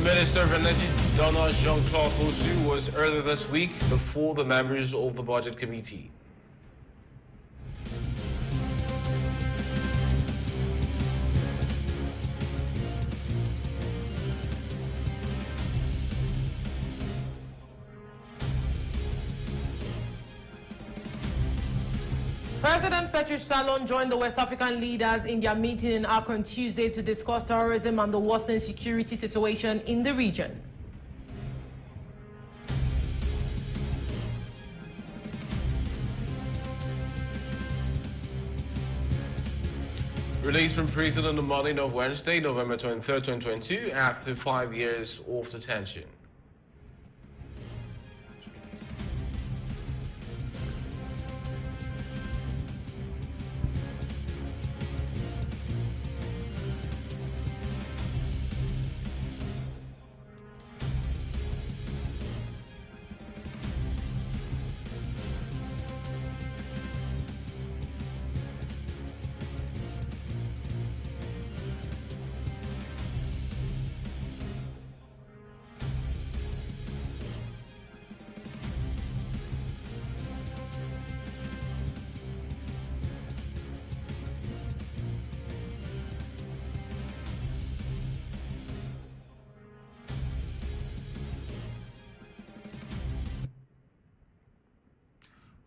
Minister of Energy, Donna Jean-Claude Rousseau, was earlier this week before the members of the Budget Committee. President Patrice Talon joined the West African leaders in their meeting in Accra on Tuesday to discuss terrorism and the worsening security situation in the region. Released from prison on the morning of Wednesday, November 23, 2022, after 5 years of detention.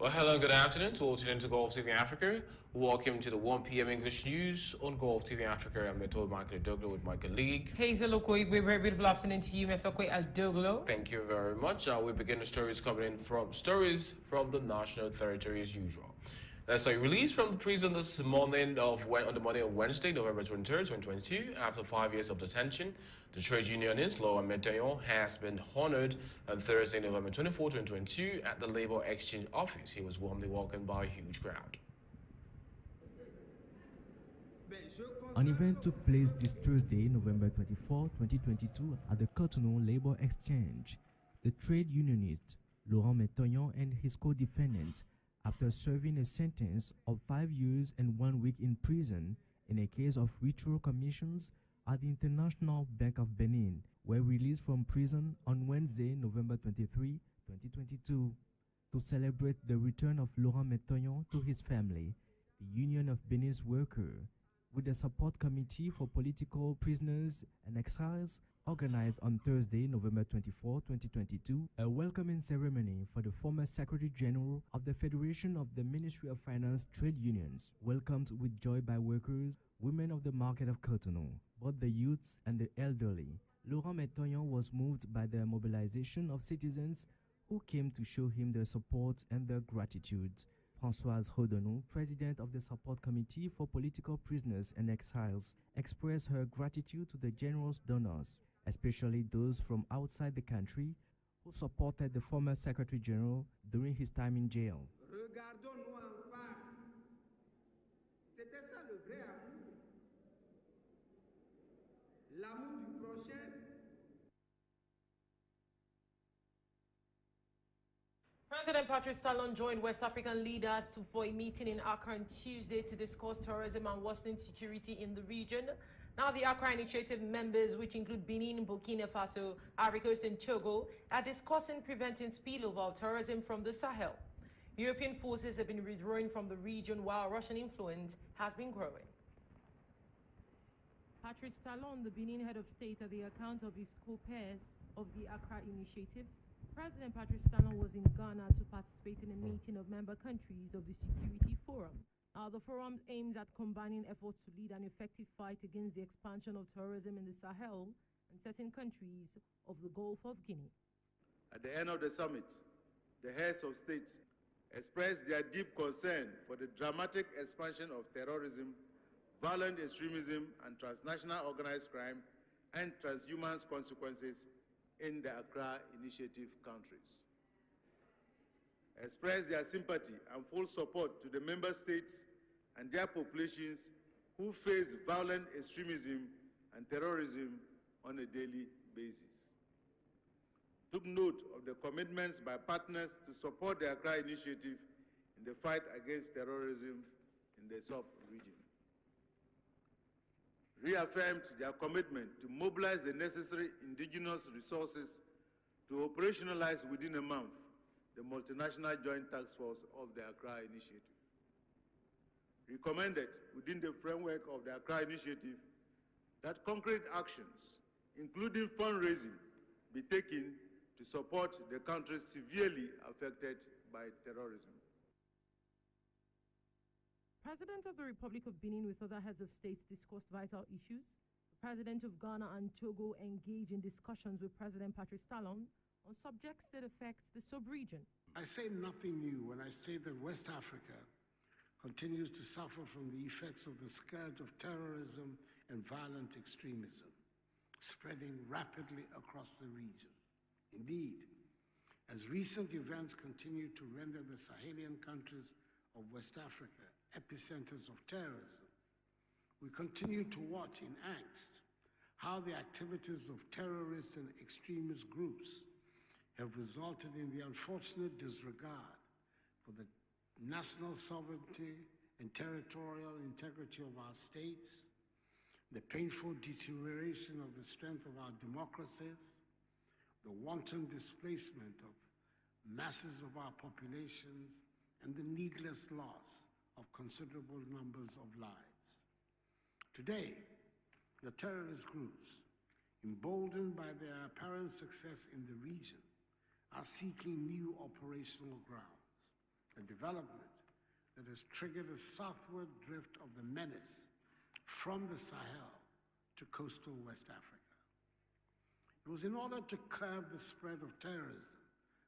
Well, hello and good afternoon to all tuning into Golfe TV Africa. Welcome to the 1 p.m. English news on Golfe TV Africa. I'm Metohuey ADOGLO with my colleague Hazel, OGOIGBE. Very beautiful afternoon to you, Metohuey ADOGLO. Thank you very much. We begin the stories coming in from the national territory as usual. So released from prison this morning on the morning of Wednesday, November 23rd, 2022, after 5 years of detention, the trade unionist Metohuey has been honored on Thursday, November 24, 2022, at the Labor Exchange office. He was warmly welcomed by a huge crowd. An event took place this Thursday, November 24, 2022, at the Cotonou Labor Exchange. The trade unionist Metohuey and his co-defendants, after serving a sentence of 5 years and 1 week in prison in a case of withdrawal commissions at the International Bank of Benin, were released from prison on Wednesday, November 23, 2022. To celebrate the return of Metohuey to his family, the Union of Benin's Workers, with the Support Committee for Political Prisoners and Exiles, organized on Thursday, November 24, 2022, a welcoming ceremony for the former Secretary General of the Federation of the Ministry of Finance Trade Unions, welcomed with joy by workers, women of the market of Cotonou, both the youths and the elderly. Metohuey was moved by the mobilization of citizens who came to show him their support and their gratitude. Françoise Rodonu, president of the Support Committee for Political Prisoners and Exiles, expressed her gratitude to the generous donors, especially those from outside the country who supported the former Secretary General during his time in jail. Regardons-nous en face. C'était ça le vrai amour. L'amour du prochain. President Patrice Talon joined West African leaders for a meeting in Accra on Tuesday to discuss terrorism and worsening security in the region. Now, the Accra Initiative members, which include Benin, Burkina Faso, Ivory Coast, and Togo, are discussing preventing spillover of terrorism from the Sahel. European forces have been withdrawing from the region while Russian influence has been growing. Patrice Talon, the Benin head of state, at the account of his co-pairs of the Accra Initiative, President Patrice Talon was in Ghana to participate in a meeting of member countries of the Security Forum. The forum aims at combining efforts to lead an effective fight against the expansion of terrorism in the Sahel and certain countries of the Gulf of Guinea. At the end of the summit, the heads of state expressed their deep concern for the dramatic expansion of terrorism, violent extremism, and transnational organized crime and transhuman consequences in the Accra Initiative countries. Express their sympathy and full support to the member states and their populations who face violent extremism and terrorism on a daily basis. Took note of the commitments by partners to support the Accra Initiative in the fight against terrorism in the sub-region. reaffirmed their commitment to mobilize the necessary indigenous resources to operationalize within a month the multinational joint task force of the AFRCA initiative. Recommended within the framework of the AFRCA initiative that concrete actions, including fundraising, be taken to support the countries severely affected by terrorism. President of the Republic of Benin with other heads of states discussed vital issues. The President of Ghana and Togo engaged in discussions with President Patrice Talon on subjects that affect the sub-region. I say nothing new when I say that West Africa continues to suffer from the effects of the scourge of terrorism and violent extremism, spreading rapidly across the region. Indeed, as recent events continue to render the Sahelian countries of West Africa epicenters of terrorism, we continue to watch in angst how the activities of terrorist and extremist groups have resulted in the unfortunate disregard for the national sovereignty and territorial integrity of our states, the painful deterioration of the strength of our democracies, the wanton displacement of masses of our populations, and the needless loss of considerable numbers of lives. Today, the terrorist groups, emboldened by their apparent success in the region, are seeking new operational grounds, a development that has triggered a southward drift of the menace from the Sahel to coastal West Africa. It was in order to curb the spread of terrorism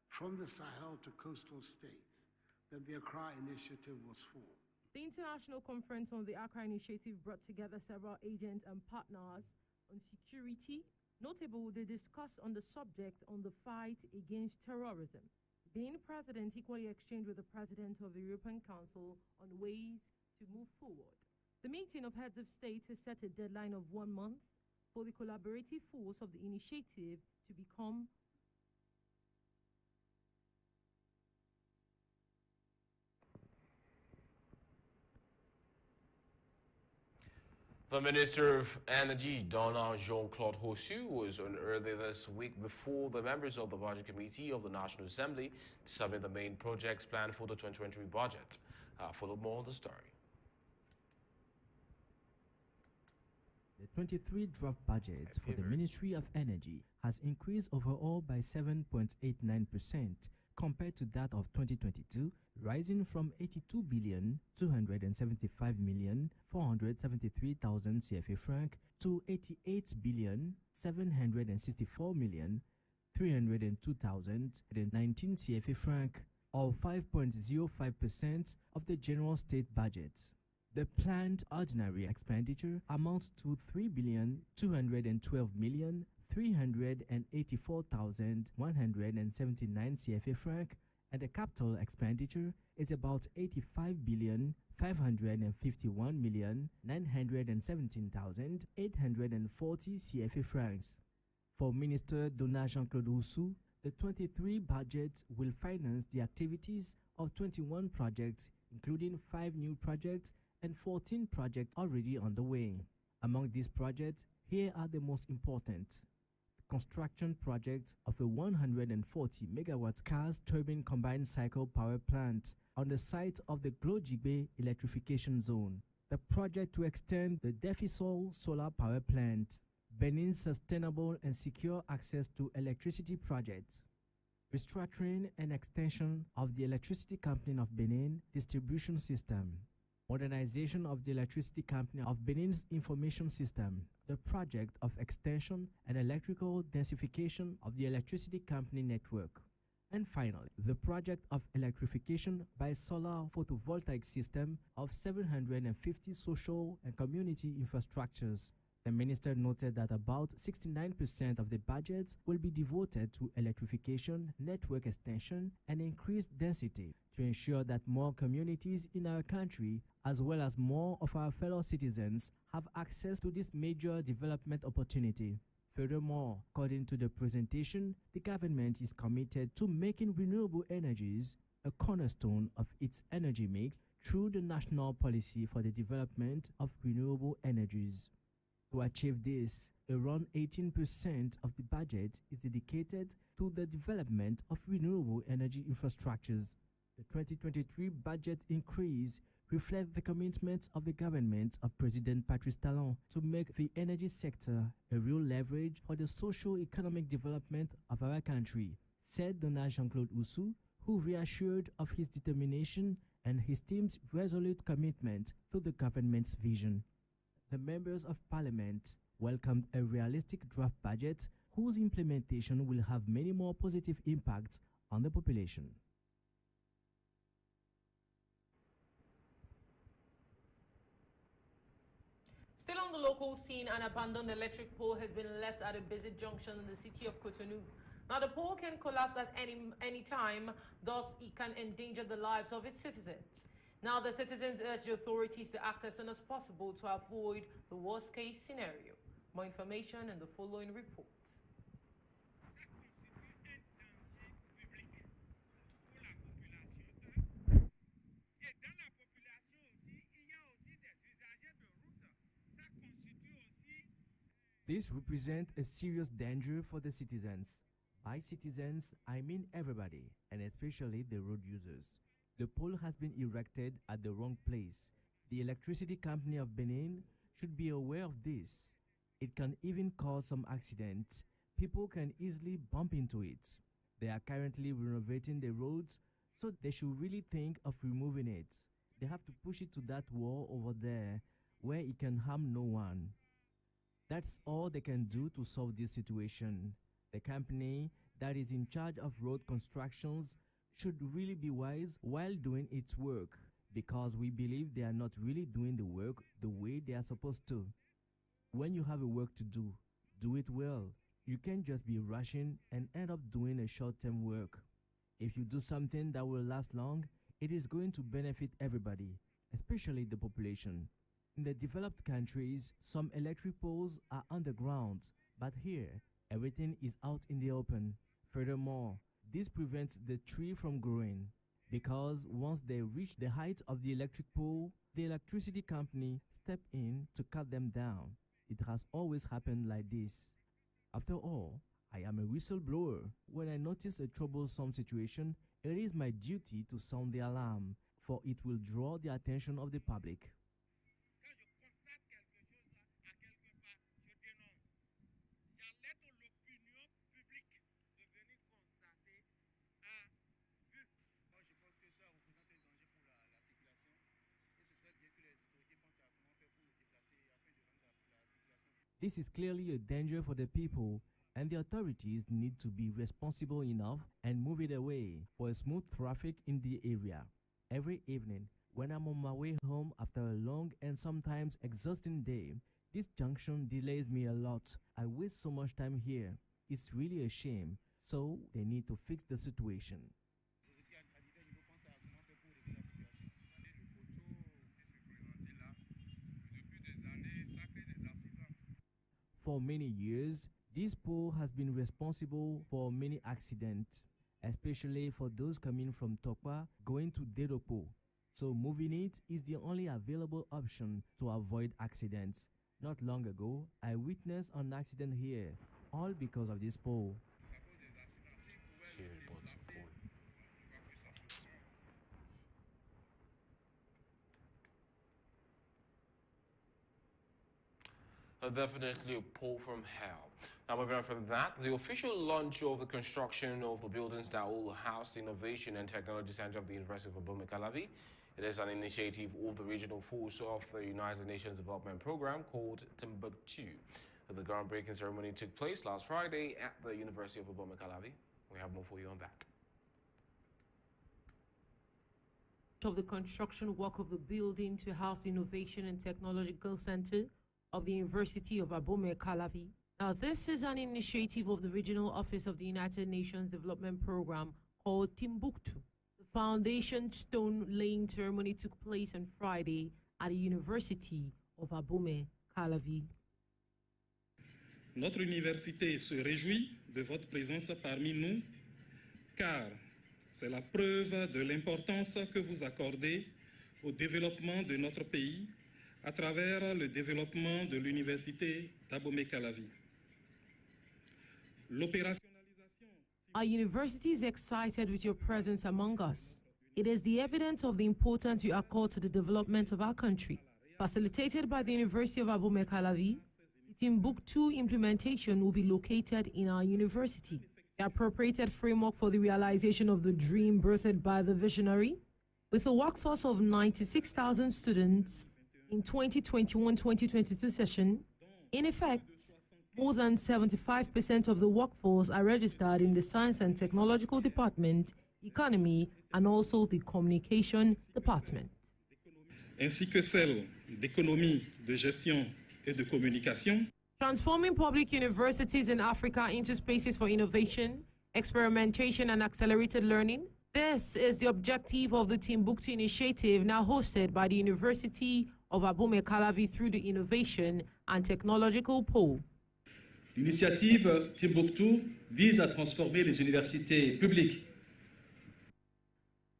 from the Sahel to coastal states that the AFRCA initiative was formed. The International Conference on the AFRCA initiative brought together several agents and partners on security. Notable, they discussed on the subject on the fight against terrorism. The Benin president equally exchanged with the president of the European Council on ways to move forward. The meeting of heads of state has set a deadline of 1 month for the collaborative force of the initiative to become The Minister of Energy, Donna Jean-Claude Hossu, was on early this week before the members of the Budget Committee of the National Assembly to submit the main projects planned for the 2023 budget. Follow more on the story. The 23 draft budget for the Ministry of Energy has increased overall by 7.89% compared to that of 2022, rising from 82,275,473,000 CFA franc to 88,764,302,019 CFA franc, or 5.05% of the general state budget. The planned ordinary expenditure amounts to 3,212,384,179 CFA franc, and the capital expenditure is about 85,551,917,840 CFA francs. For Minister Donna Jean-Claude Hossu, the 23 budget will finance the activities of 21 projects, including 5 new projects and 14 projects already underway. Among these projects, here are the most important. Construction project of a 140 megawatt gas turbine combined cycle power plant on the site of the OGOIGBE electrification zone. The project to extend the Defisol solar power plant. Benin's sustainable and secure access to electricity projects. Restructuring and extension of the Electricity Company of Benin distribution system. Modernization of the Electricity Company of Benin's information system, the project of extension and electrical densification of the Electricity Company network. And finally, the project of electrification by solar photovoltaic system of 750 social and community infrastructures. The minister noted that about 69% of the budget will be devoted to electrification, network extension, and increased density to ensure that more communities in our country, as well as more of our fellow citizens, have access to this major development opportunity. Furthermore, according to the presentation, the government is committed to making renewable energies a cornerstone of its energy mix through the national policy for the development of renewable energies. To achieve this, around 18% of the budget is dedicated to the development of renewable energy infrastructures. The 2023 budget increase reflects the commitment of the government of President Patrice Talon to make the energy sector a real leverage for the socio-economic development of our country, said Donald Jean-Claude Oussou, who reassured of his determination and his team's resolute commitment to the government's vision. The members of parliament welcomed a realistic draft budget whose implementation will have many more positive impacts on the population. Still on the local scene, an abandoned electric pole has been left at a busy junction in the city of Cotonou. Now, the pole can collapse at any time, thus it can endanger the lives of its citizens. Now, the citizens urge the authorities to act as soon as possible to avoid the worst-case scenario. More information in the following report. This represents a serious danger for the citizens. By citizens, I mean everybody, and especially the road users. The pole has been erected at the wrong place. The electricity company of Benin should be aware of this. It can even cause some accidents. People can easily bump into it. They are currently renovating the roads, so they should really think of removing it. They have to push it to that wall over there where it can harm no one. That's all they can do to solve this situation. The company that is in charge of road constructions should really be wise while doing its work, because we believe they are not really doing the work the way they are supposed to. When you have a work to do, do it well. You can't just be rushing and end up doing a short-term work. If you do something that will last long, it is going to benefit everybody, especially the population. In the developed countries, some electric poles are underground, but here, everything is out in the open. Furthermore, this prevents the tree from growing, because once they reach the height of the electric pole, the electricity company steps in to cut them down. It has always happened like this. After all, I am a whistleblower. When I notice a troublesome situation, it is my duty to sound the alarm, for it will draw the attention of the public. This is clearly a danger for the people, and the authorities need to be responsible enough and move it away for a smooth traffic in the area. Every evening, when I'm on my way home after a long and sometimes exhausting day, this junction delays me a lot. I waste so much time here. It's really a shame, so they need to fix the situation. For many years, this pole has been responsible for many accidents, especially for those coming from Tokwa going to Dedopo. So moving it is the only available option to avoid accidents. Not long ago, I witnessed an accident here, all because of this pole. Definitely a pull from hell. Now, moving on from that, the official launch of the construction of the buildings that will house the Innovation and Technology Center of the University of Abomey Calavi. It is an initiative of the regional force of the United Nations Development Program called Timbuktu. The groundbreaking ceremony took place last Friday at the University of Abomey Calavi. We have more for you on that. Of the construction work of the building to house the Innovation and Technological Center of the University of Abomey Calavi. Now, this is an initiative of the Regional Office of the United Nations Development Program called Timbuktu. The foundation stone laying ceremony took place on Friday at the University of Abomey Calavi. Notre université se réjouit de votre présence parmi nous, car c'est la preuve de l'importance que vous accordez au développement de notre pays à travers le développement de l'université d'Abomey-Calavi. L'opérationnalisation. Our university is excited with your presence among us. It is the evidence of the importance you accord to the development of our country. Facilitated by the University of Abomey-Calavi, the Timbuktu implementation will be located in our university. The appropriated framework for the realization of the dream birthed by the visionary, with a workforce of 96,000 students in 2021-2022 session, in effect, more than 75% of the workforce are registered in the Science and Technological Department, Economy, and also the Communication Department. Ainsi que celle d'économie, de gestion et de communication. Transforming public universities in Africa into spaces for innovation, experimentation, and accelerated learning. This is the objective of the Timbuktu initiative, now hosted by the University of Abomey-Calavi through the Innovation and Technological Pole. L'initiative Timbuktu vise à transformer les universités publiques.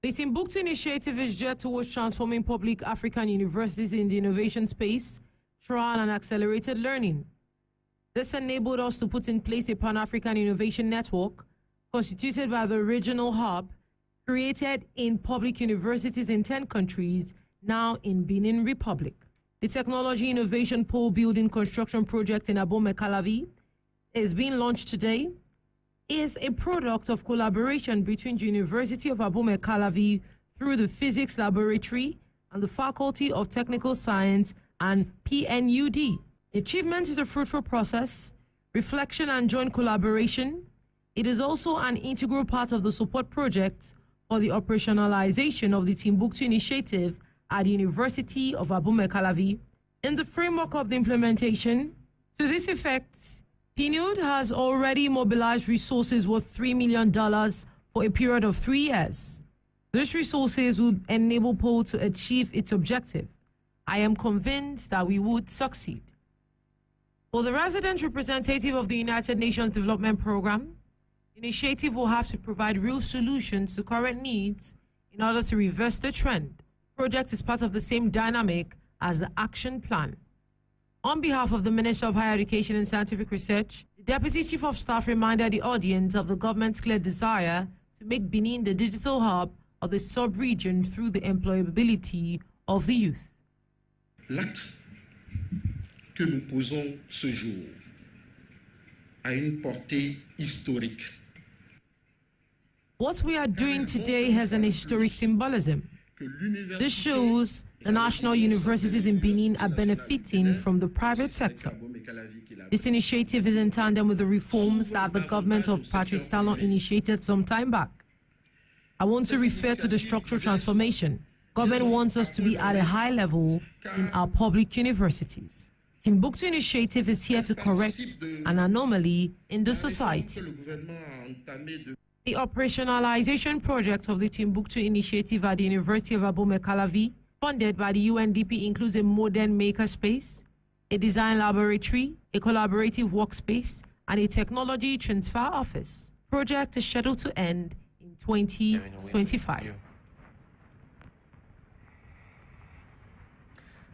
The Timbuktu initiative is geared towards transforming public African universities in the innovation space, trial and accelerated learning. This enabled us to put in place a Pan-African Innovation Network constituted by the regional hub created in public universities in 10 countries, now in Benin Republic. The Technology Innovation Pole Building Construction Project in Abomey-Calavi is being launched today, is a product of collaboration between the University of Abomey-Calavi through the Physics Laboratory and the Faculty of Technical Science and PNUD. The achievement is a fruitful process, reflection and joint collaboration. It is also an integral part of the support project for the operationalization of the Timbuktu initiative at the University of Abomey-Calavi. In the framework of the implementation, to this effect, PNUD has already mobilized resources worth $3 million for a period of 3 years. These resources would enable POL to achieve its objective. I am convinced that we would succeed. For the resident representative of the United Nations Development Programme, the initiative will have to provide real solutions to current needs in order to reverse the trend. The project is part of the same dynamic as the action plan. On behalf of the Minister of Higher Education and Scientific Research, the Deputy Chief of Staff reminded the audience of the government's clear desire to make Benin the digital hub of the sub-region through the employability of the youth. L'acte que nous posons ce jour a une portée historique. What we are doing today has an historic symbolism. This shows the national universities in Benin are benefiting from the private sector. This initiative is in tandem with the reforms that the government of Patrice Talon initiated some time back. I want to refer to the structural transformation. Government wants us to be at a high level in our public universities. Timbuktu initiative is here to correct an anomaly in the society. The operationalization project of the Timbuktu initiative at the University of Abomey-Calavi, funded by the UNDP, includes a modern makerspace, a design laboratory, a collaborative workspace, and a technology transfer office. Project is scheduled to end in 2025.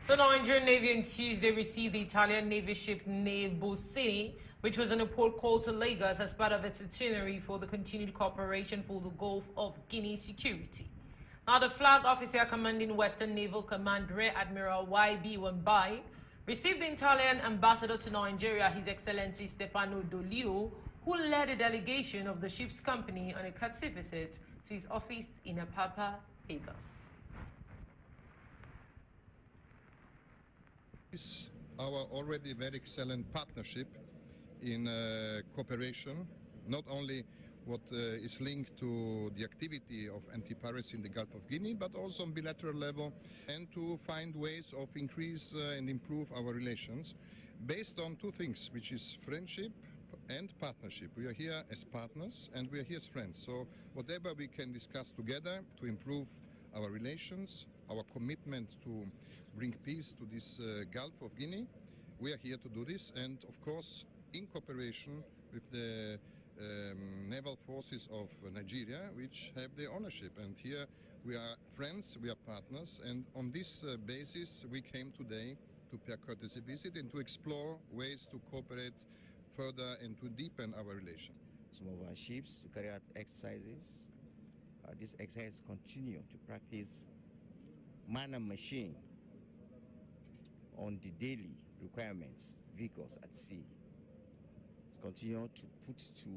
The Nigerian Navy on Tuesday received the Italian Navy ship Metohuey, which was on a port call to Lagos as part of its itinerary for the continued cooperation for the Gulf of Guinea security. Now, the flag officer commanding Western Naval Command, Rear Admiral Y.B. Wambai, received the Italian ambassador to Nigeria, His Excellency Stefano Dolio, who led a delegation of the ship's company on a courtesy visit to his office in Apapa, Lagos. Our already very excellent partnership in cooperation, not only what is linked to the activity of anti-piracy in the Gulf of Guinea, but also on bilateral level, and to find ways of increase and improve our relations based on two things, which is friendship and partnership. We are here as partners and we are here as friends. So whatever we can discuss together to improve our relations, our commitment to bring peace to this Gulf of Guinea, we are here to do this, and of course in cooperation with the naval forces of Nigeria, which have the ownership. And here We are friends, we are partners, and on this basis we came today to pay a courtesy visit and to explore ways to cooperate further and to deepen our relation. Some of our ships to carry out exercises. These exercises continue to practice man and machine on the daily requirements, vehicles at sea. It's continue to put to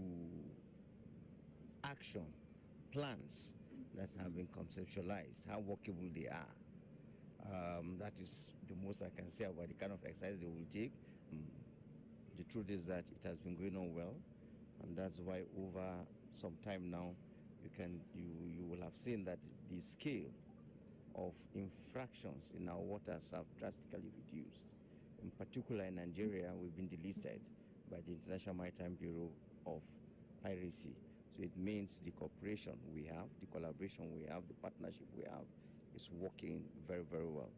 action plans that have been conceptualized, how workable they are. That is the most I can say about the kind of exercise they will take. The truth is that it has been going on well, and that's why over some time now, you will have seen that the scale of infractions in our waters have drastically reduced. In particular, in Nigeria, we've been delisted by the International Maritime Bureau of Piracy. So it means the cooperation we have, the collaboration we have, the partnership we have is working very, very well.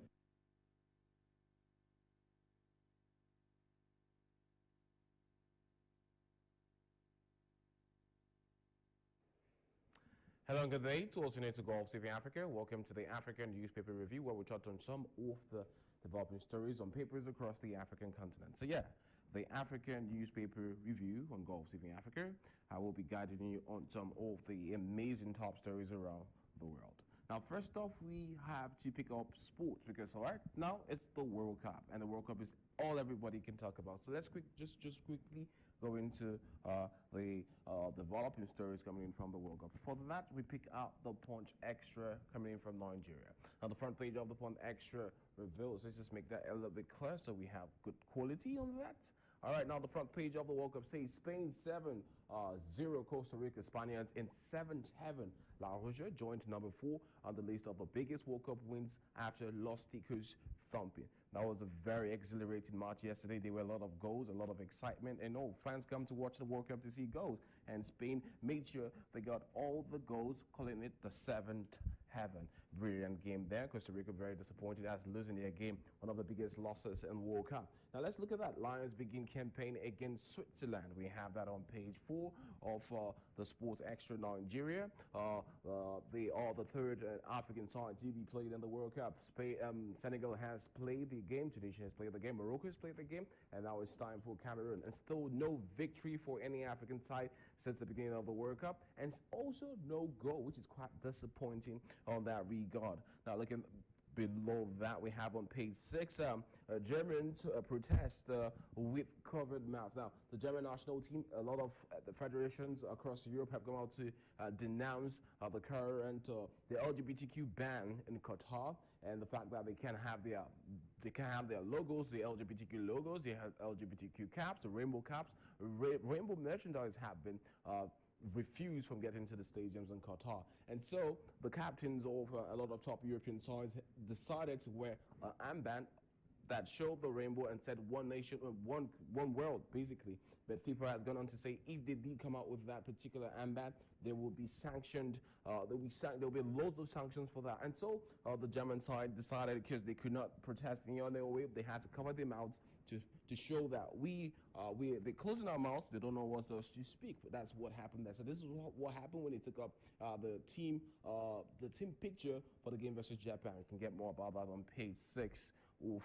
Hello and good day to all tuning to Golfe TV Africa. Welcome to the African Newspaper Review, where we touch on some of the developing stories on papers across the African continent. So yeah, the African Newspaper Review on Golfe TV Africa. I will be guiding you on some of the amazing top stories around the world. Now, first off, we have to pick up sports because all right now it's the World Cup, and the World Cup is all everybody can talk about. So let's just quickly go into the developing stories coming in from the World Cup. For that, we pick out the Punch Extra coming in from Nigeria. Now, the front page of the Punch Extra reveals. Let's just make that a little bit clear so we have good quality on that. All right, now the front page of the World Cup says Spain 7-0 Costa Rica. Spaniards in 7th heaven. La Roja joined number 4 on the list of the biggest World Cup wins after Los Ticos thumping. That was a very exhilarating match yesterday. There were a lot of goals, a lot of excitement, and fans come to watch the World Cup to see goals. And Spain made sure they got all the goals, calling it the 7th heaven. Brilliant game there. Costa Rica very disappointed as losing their game, one of the biggest losses in World Cup. Now let's look at that. Lions begin campaign against Switzerland. We have that on page 4 of the Sports Extra Nigeria. They are the third African side to be played in the World Cup. Senegal has played the game. Tunisia has played the game. Morocco has played the game. And now it's time for Cameroon. And still no victory for any African side since the beginning of the World Cup. And also no goal, which is quite disappointing on that regard. Now looking below that, we have on page 6, Germans protest with covered mouths. Now, the German national team, a lot of the federations across Europe have come out to denounce the current the LGBTQ ban in Qatar, and the fact that they can't have their logos, the LGBTQ logos, they have LGBTQ caps, the rainbow caps, rainbow merchandise have been refused from getting to the stadiums in Qatar. And so the captains of a lot of top European sides decided to wear an armband that showed the rainbow and said one nation, one world, basically. But FIFA has gone on to say if they did come out with that particular armband, they will be sanctioned. There will be loads of sanctions for that. And so the German side decided, because they could not protest in their way, they had to cover their mouths to show that they're closing our mouths. They don't know what else to speak. But that's what happened there. So this is what happened when they took up the team picture for the game versus Japan. You can get more about that on page 6 of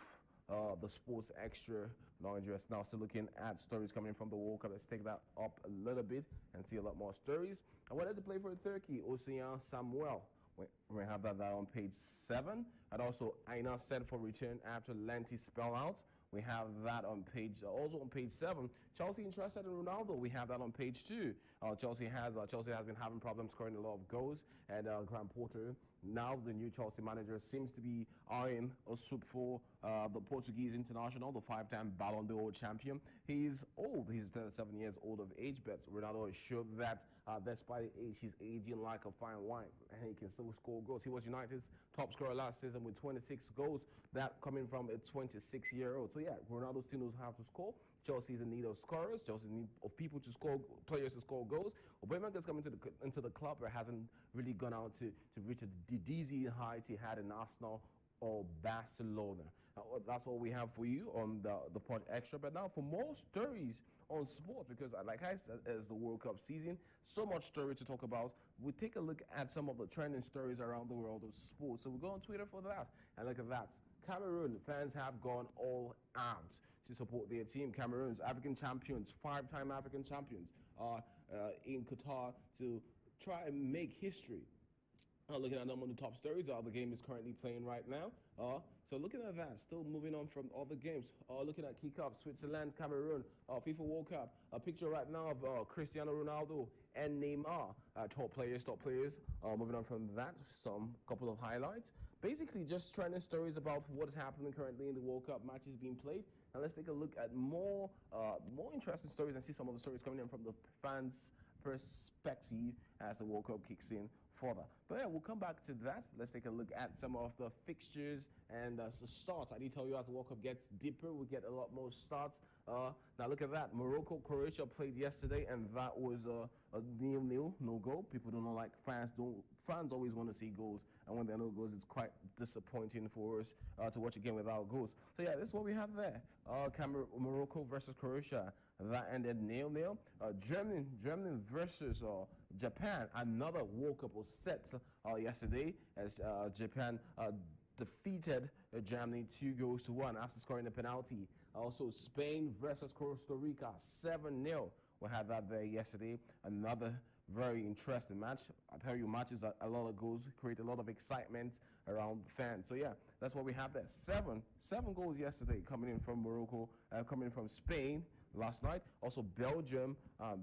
the Sports Extra Nigeria. Now still looking at stories coming from the World Cup. Let's take that up a little bit and see a lot more stories. I wanted to play for Turkey, Ocean Samuel. We have that on page 7. And also Aina sent for return after lengthy spell out. We have that on page, also on page 7. Chelsea interested in Ronaldo. We have that on page 2. Chelsea has been having problems scoring a lot of goals. And Graham Potter, now the new Chelsea manager, seems to be eyeing a swoop for the Portuguese international, the 5-time Ballon d'Or champion. He's old. He's 37 years old of age, but Ronaldo showed that despite age, he's aging like a fine wine, and he can still score goals. He was United's top scorer last season with 26 goals, that coming from a 26-year-old. So yeah, Ronaldo still knows how to score. Chelsea is in need of scorers. Chelsea is in need of people to score, players to score goals. Aubameyang has come into the club, but hasn't really gone out to reach the dizzy heights he had in Arsenal or Barcelona. That's all we have for you on the Pod Extra. But now for more stories on sport, because like I said, it's the World Cup season, so much story to talk about. We take a look at some of the trending stories around the world of sports. So we go on Twitter for that and look at that. Cameroon fans have gone all out to support their team. Cameroon's African champions, 5-time African champions, are in Qatar to try and make history. Looking at them on the top stories, the game is currently playing right now. So looking at that, still moving on from other games. Looking at kickoff, Switzerland, Cameroon, FIFA World Cup. A picture right now of Cristiano Ronaldo and Neymar, top players. Moving on from that, some couple of highlights. Basically, just trending stories about what is happening currently in the World Cup matches being played. And let's take a look at more interesting stories and see some of the stories coming in from the fans' perspective as the World Cup kicks in further. But yeah, we'll come back to that. Let's take a look at some of the fixtures and the starts. I did tell you as the World Cup gets deeper, we get a lot more starts. Now look at that. Morocco, Croatia played yesterday, and that was a 0-0, no goal. People don't know, like fans always want to see goals, and when there are no goals, it's quite disappointing for us to watch a game without goals. So yeah, this is what we have there. Morocco versus Croatia. That ended 0-0. Germany versus Japan. Another World Cup was set yesterday as Japan defeated Germany 2-1 after scoring a penalty. Also, Spain versus Costa Rica, 7-0. We had that there yesterday. Another very interesting match. I tell you, matches a lot of goals, create a lot of excitement around the fans. So yeah, that's what we have there. Seven goals yesterday coming in from Morocco, coming from Spain last night. Also Belgium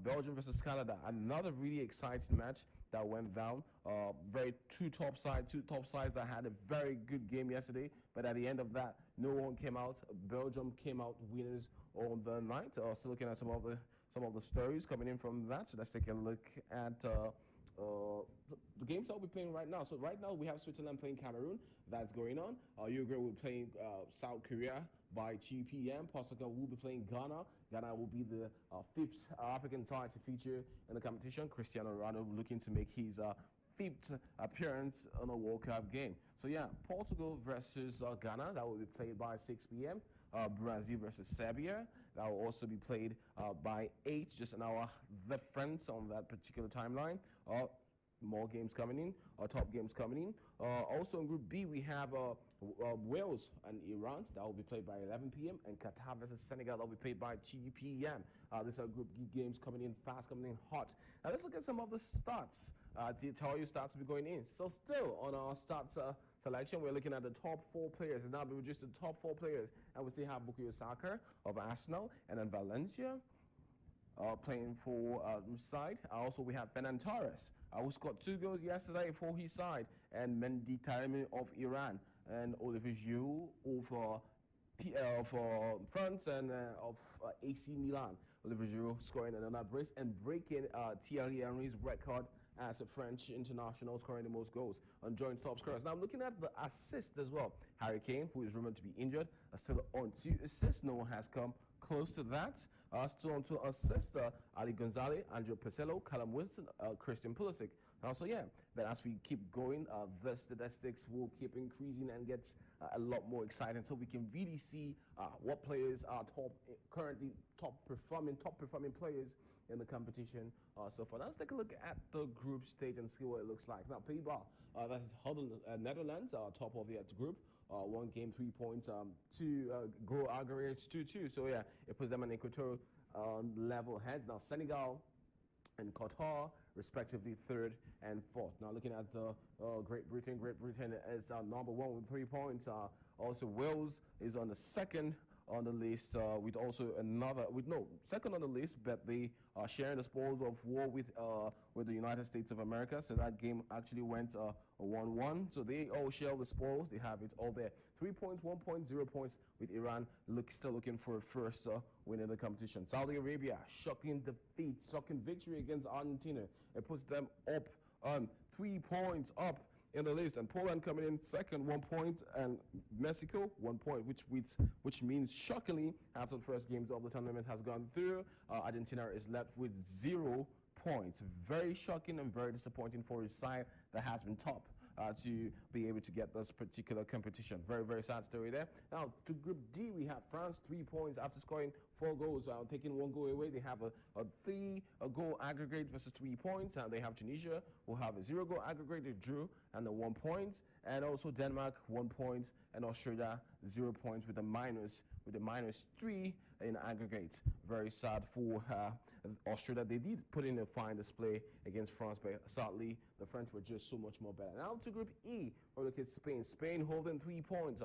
versus Canada. Another really exciting match that went down. Two top sides that had a very good game yesterday. But at the end of that, no one came out. Belgium came out winners on the night. Still looking at some of the stories coming in from that. So let's take a look at the games that we'll be playing right now. So right now we have Switzerland playing Cameroon. That's going on. Uruguay will be playing South Korea by 2 p.m. Portugal will be playing Ghana. Ghana will be the fifth African side to feature in the competition. Cristiano Ronaldo looking to make his fifth appearance on a World Cup game. So yeah, Portugal versus Ghana. That will be played by 6 p.m. Brazil versus Serbia. That will also be played by 8, just an hour difference on that particular timeline. More games coming in, top games coming in. Also in Group B, we have Wales and Iran. That will be played by 11 p.m. And Qatar versus Senegal. That will be played by 2 p.m. These are Group B games coming in fast, coming in hot. Now let's look at some of the stats. To tell you stats will be going in. So still on our stats selection, we're looking at the top 4 players. It's now been reduced to the top 4 players. And we still have Bukayo Saka of Arsenal, and then Valencia playing for side. Also, we have Fernan Torres, who scored 2 goals yesterday for his side, and Mendy Taremi of Iran, and Olivier Giroud for France and of AC Milan. Olivier Giroud scoring another brace and breaking Thierry Henry's record as a French international, scoring the most goals on joint top scorers. Now I'm looking at the assists as well. Harry Kane, who is rumored to be injured, still on 2 assists. No one has come close to that. Still on 2 assists, Ali Gonzalez, Andrew Pesello, Callum Wilson, Christian Pulisic. Also, yeah, then as we keep going, the statistics will keep increasing and get a lot more exciting, so we can really see what players are currently top performing players in the competition so far. Let's take a look at the group stage and see what it looks like. Now, Pays-Bas, that's Netherlands, top of the group. 1 game, 3 points, 2 goal aggregates 2-2. So yeah, it puts them an equatorial level head. Now Senegal and Qatar, respectively, 3rd and 4th. Now looking at the Great Britain is number 1 with 3 points. Also Wales is on the 2nd on the list with also second on the list, but they are sharing the spoils of war with the United States of America. So that game actually went 1-1. So they all share the spoils. They have it all there. 3 points, 1 point, 0 points with Iran. Still looking for a first win in the competition. Saudi Arabia, shocking victory against Argentina. It puts them up 3 points up in the list, and Poland coming in 2nd, 1 point, and Mexico 1 point, which means shockingly, after the first games of the tournament has gone through, Argentina is left with 0 points. Very shocking and very disappointing for his side that has been top to be able to get this particular competition. Very, very sad story there. Now, to Group D, we have France, 3 points after scoring 4 goals, taking 1 goal away. They have a 3-goal aggregate versus 3 points, and they have Tunisia, who have a 0-goal aggregate, they drew, and a 1 point, and also Denmark, 1 point, and Australia, 0 points with a -3 in aggregate. Very sad for Australia. They did put in a fine display against France, but sadly, the French were just so much more better. Now to Group E, we'll look at Spain. Spain holding 3 points.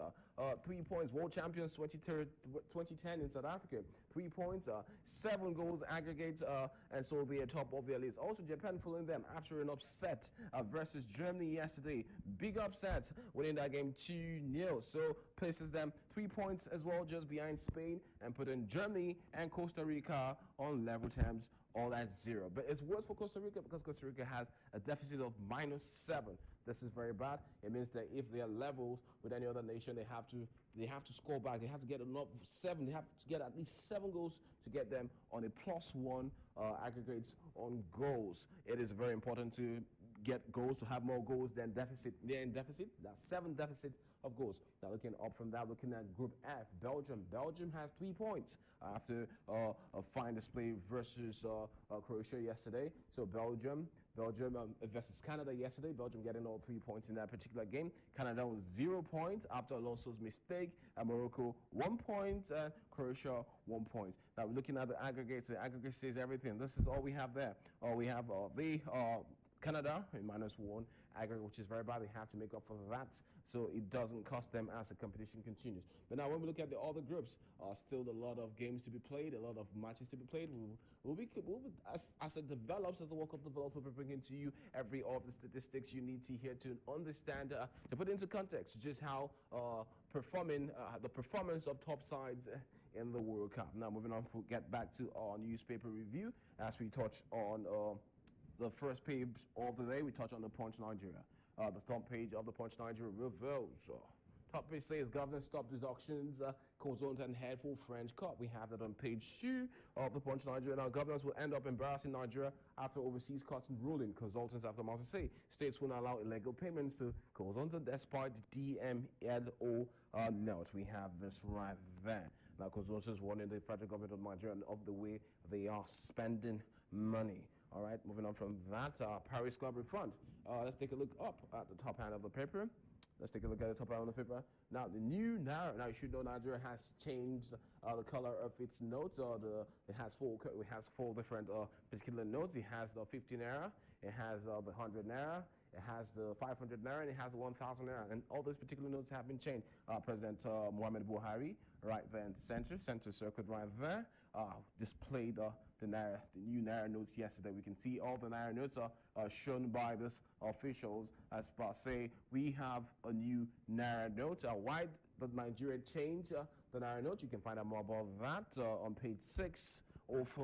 3 points. World champions 2010 in South Africa. 3 points. 7 goals aggregate, and so they are top of their list. Also, Japan following them after an upset versus Germany yesterday. Big upset, winning that game 2-0. So places them 3 points as well, just behind Spain, and putting Germany and Costa Rica on level terms, all at 0. But it's worse for Costa Rica because Costa Rica has a deficit of -7. This is very bad. It means that if they are leveled with any other nation, they have to score back. They have to get enough 7. They have to get at least 7 goals to get them on a +1 aggregates on goals. It is very important to get goals, to have more goals than deficit. They're in deficit. That's 7 deficit of goals. Now looking up from that, looking at Group F, Belgium. Belgium has 3 points after a fine display versus Croatia yesterday. So Belgium versus Canada yesterday. Belgium getting all 3 points in that particular game. Canada on 0 points after Alonso's mistake. And Morocco 1 point. And Croatia 1 point. Now we're looking at the aggregates. The aggregate says everything. This is all we have there. We have Canada in -1 aggregate, which is very bad. They have to make up for that, so it doesn't cost them as the competition continues. But now when we look at the other groups, still a lot of games to be played, a lot of matches to be played. We'll be as it develops, as the World Cup develops, we'll be bringing to you every of the statistics you need to hear to understand, to put into context just how the performance of top sides in the World Cup. Now moving on, we'll get back to our newspaper review as we touch on the first page of the day. We touch on the Punch Nigeria. The top page of the Punch Nigeria reveals. Top page says government stop deductions, Cozont and head for French Cup. We have that on page 2 of the Punch Nigeria. Now, governors will end up embarrassing Nigeria after overseas cuts ruling. Consultants have come out to say states will not allow illegal payments to Cozont despite the DMLO note. We have this right there. Now, Cozont is warning the federal government of Nigeria of the way they are spending money. All right, moving on from that, Paris Club refund. Let's take a look up at the top hand of the paper. Let's take a look at the top hand of the paper. Now, the new Naira. Now, you should know Nigeria has changed the color of its notes. It has 4 different particular notes. It has the 50 Naira. It has the 100 Naira. It has the 500 Naira, and it has the 1,000 Naira. And all those particular notes have been changed. President Muhammad Buhari, right there in the center circle right there, displayed the new Naira notes yesterday. We can see all the Naira notes are shown by this officials as per say we have a new Naira note. Why did Nigeria change the Naira note? You can find out more about that on page 6 of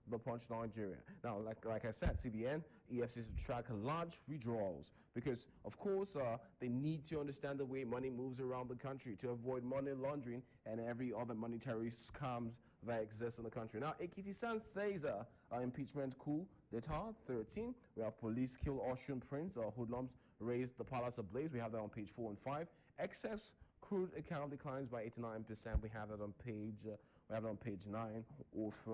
the Punch Nigeria. Now, like I said, CBN, EFCC to track large withdrawals because, of course, they need to understand the way money moves around the country to avoid money laundering and every other monetary scams that exist in the country. Now, Ekiti-san says impeachment coup d'etat 13. We have police kill Ocean Prince, hoodlums raise the palace ablaze. We have that on page 4 and 5. Excess crude account declines by 89%. We have that on page 9 of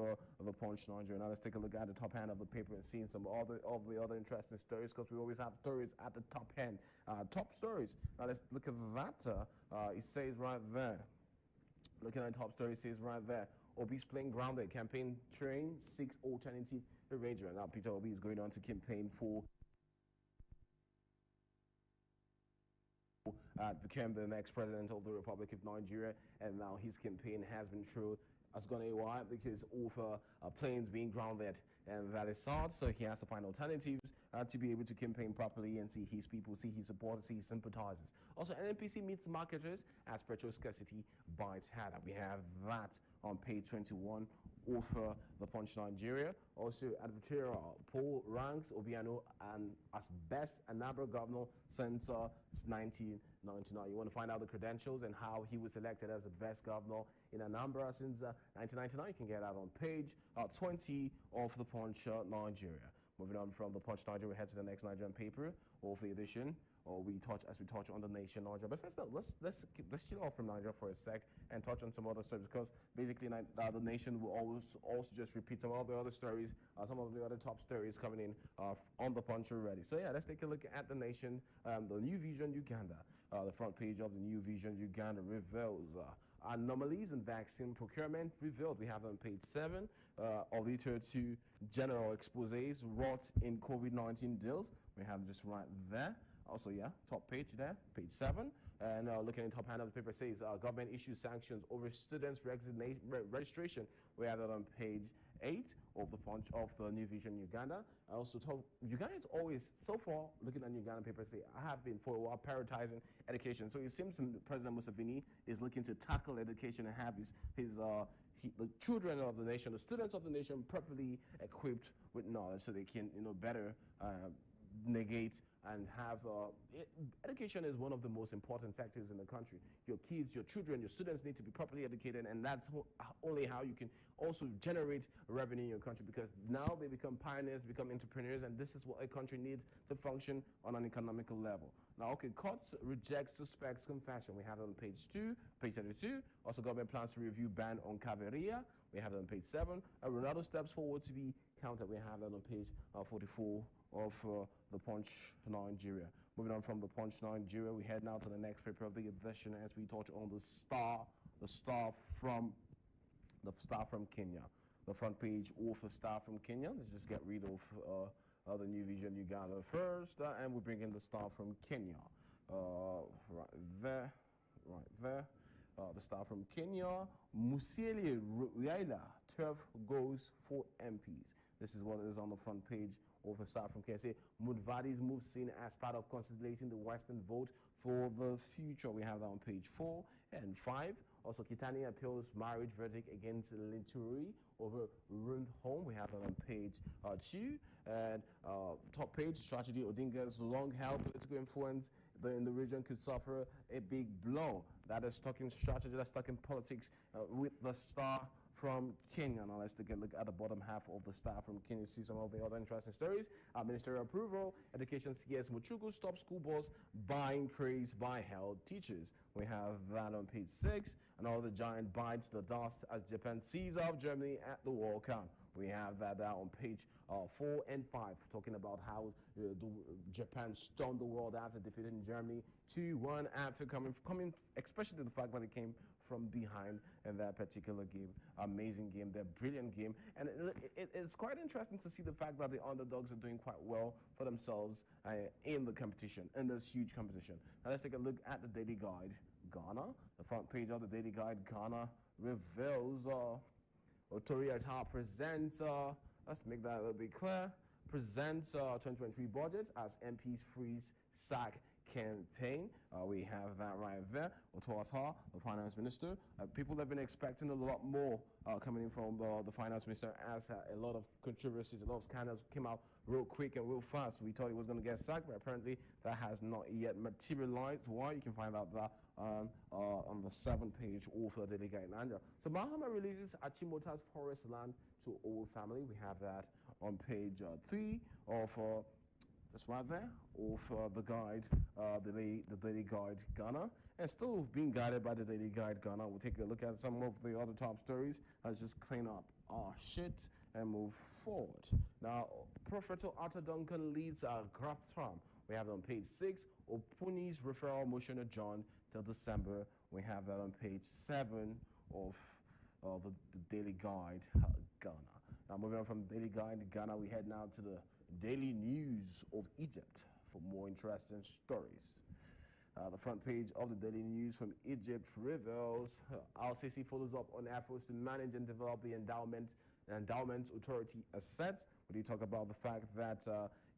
the Punch Nigeria. Now let's take a look at the top hand of the paper and seeing some of the other interesting stories because we always have stories at the top hand. Top stories. Now let's look at that. It says right there. Looking at the top story, it says right there. Obi's playing grounded. Campaign train 6 alternative arrangement. Now Peter Obi is going on to campaign for became the next president of the Republic of Nigeria, and now his campaign has gone AWOL because of planes being grounded, and that is sad. So he has to find alternatives to be able to campaign properly and see his people, see his supporters, see his sympathizers. Also, NNPC meets marketers as petrol scarcity bites harder. We have that on page 21 of the Punch Nigeria. Also, advertorial poll ranks Obiano as best Anambra governor since 1999. You want to find out the credentials and how he was elected as the best governor in Anambra since 1999? You can get that on page 20 of the Punch Nigeria. Moving on from the Punch Nigeria, we head to the next Nigerian paper of the edition we touch on the nation Nigeria. But first, let's chill off from Nigeria for a sec and touch on some other stories, because basically the nation will also just repeat some of the other stories, some of the other top stories coming in on the punch already. So yeah, let's take a look at the nation. The New Vision Uganda, the front page of the New Vision Uganda reveals anomalies in vaccine procurement revealed. We have on page 7 auditor to general exposés wrought in COVID-19 deals. We have just right there. Also, yeah, top page there, page 7. And looking at the top hand of the paper says government issues sanctions over students' registration. We have that on page 8 of the punch of the New Vision Uganda. I also told Uganda is always, so far, looking at Uganda papers, I have been for a while prioritizing education. So it seems President Museveni is looking to tackle education and have the children of the nation, the students of the nation, properly equipped with knowledge so they can, better negate and have education is one of the most important sectors in the country. Your kids, your children, your students need to be properly educated, and that's only how you can also generate revenue in your country, because now they become pioneers, become entrepreneurs, and this is what a country needs to function on an economical level. Now, okay, court rejects suspect's confession. We have it on page 2, page 32. Also, government plans to review ban on caveria. We have it on page 7. Ronaldo steps forward to be counted. We have that on page 44 of the Punch Nigeria. Moving on from the Punch Nigeria, we head now to the next paper of the edition as we touch on the star from Kenya. The front page of the Star from Kenya. Let's just get rid of the New Vision Uganda first, and we bring in the Star from Kenya. Right there. The Star from Kenya. Musiele Raila, 12 goes for MPs. This is what is on the front page of the Star from Kenya. Say, Mudvadi's move seen as part of consolidating the Western vote for the future. We have that on page 4 and 5. Also, Kitani appeals marriage verdict against Linturi over ruined home. We have that on page 2. And top page, strategy, Odinga's long-held political influence in the region could suffer a big blow. That is talking strategy, that's talking politics with the Star from Kenya. Now let's take a look at the bottom half of the Star from Kenya. See some of the other interesting stories. Ministerial approval, education CS Muchuku stops school bus buying craze by held teachers. We have that on page 6. And all the giant bites the dust as Japan sees off Germany at the World Cup. We have that on page 4 and 5, talking about how Japan stunned the world after defeating Germany 2-1 after coming, especially the fact that it came from behind in that particular game. Amazing game, that brilliant game. And it's quite interesting to see the fact that the underdogs are doing quite well for themselves in the competition, in this huge competition. Now let's take a look at the Daily Guide Ghana. The front page of the Daily Guide Ghana reveals Otoriata presents, let's make that a little bit clear, presents 2023 budget as MPs freeze sack campaign. We have that right there. Otoriata, the finance minister. People have been expecting a lot more coming in from the finance minister, as a lot of controversies, a lot of scandals came out real quick and real fast. We thought he was going to get sacked, but apparently that has not yet materialized. Why? You can find out that on the 7th page of the Daily Guide Nigeria. So Mahama releases Achimota's forest land to Owo family. We have that on page 3 of just right there of the guide, the Daily Guide Ghana. And still being guided by the Daily Guide Ghana, we'll take a look at some of the other top stories. Let's just clean up our shit and move forward. Now, Professor Arthur Duncan leads our Grafstrom. We have it on page 6. Opuni's referral motion adjourned till December. We have that on page 7 of the Daily Guide Ghana. Now, moving on from Daily Guide Ghana, we head now to the Daily News of Egypt for more interesting stories. The front page of the Daily News from Egypt reveals Al-Sisi follows up on efforts to manage and develop the endowment authority assets. We did talk about the fact that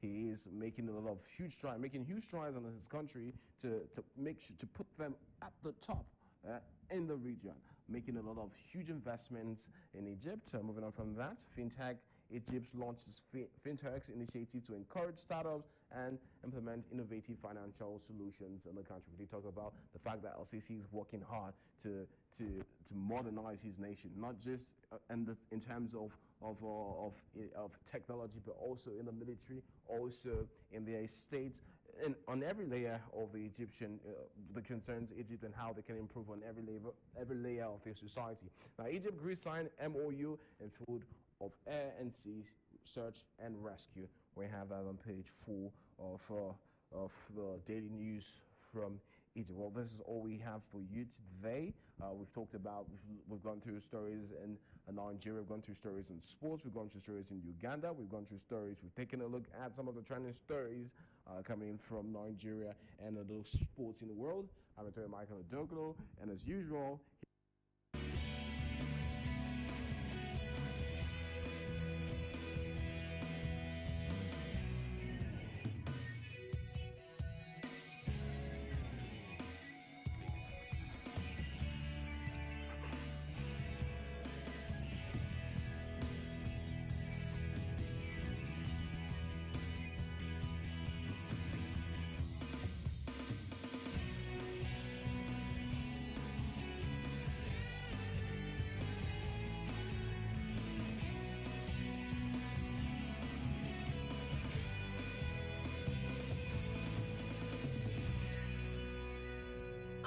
he is making a lot of huge strides in his country to put them at the top in the region, making a lot of huge investments in Egypt. Moving on from that, FinTech Egypt launches FinTech's initiative to encourage startups and implement innovative financial solutions in the country. We talk about the fact that LCC is working hard to modernize his nation, not just in terms of technology, but also in the military, also in the estates. on every layer of the Egyptian, the concerns Egypt and how they can improve on every layer of their society. Now, Egypt, Greece signed MOU in field of air and sea search and rescue. We have that on page 4 of the daily news from Egypt. Well, this is all we have for you today. We've talked about, we've gone through stories in Nigeria, we've gone through stories in sports, we've gone through stories in Uganda, we've gone through stories, we've taken a look at some of the trending stories coming in from Nigeria and those sports in the world. I'm Metohuey ADOGLO, and as usual,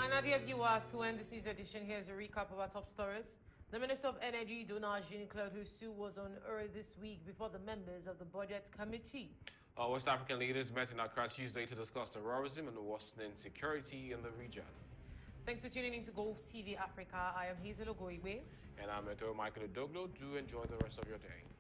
And our dear viewers, to end this news edition, here's a recap of our top stories. The Minister of Energy, Donald Jean-Claude Hussou, was on Earth this week before the members of the Budget Committee. West African leaders met in Accra Tuesday to discuss terrorism and worsening security in the region. Thanks for tuning in to Golfe TV Africa. I am Hazel OGOIGBE. And I'm Metohuey ADOGLO. Do enjoy the rest of your day.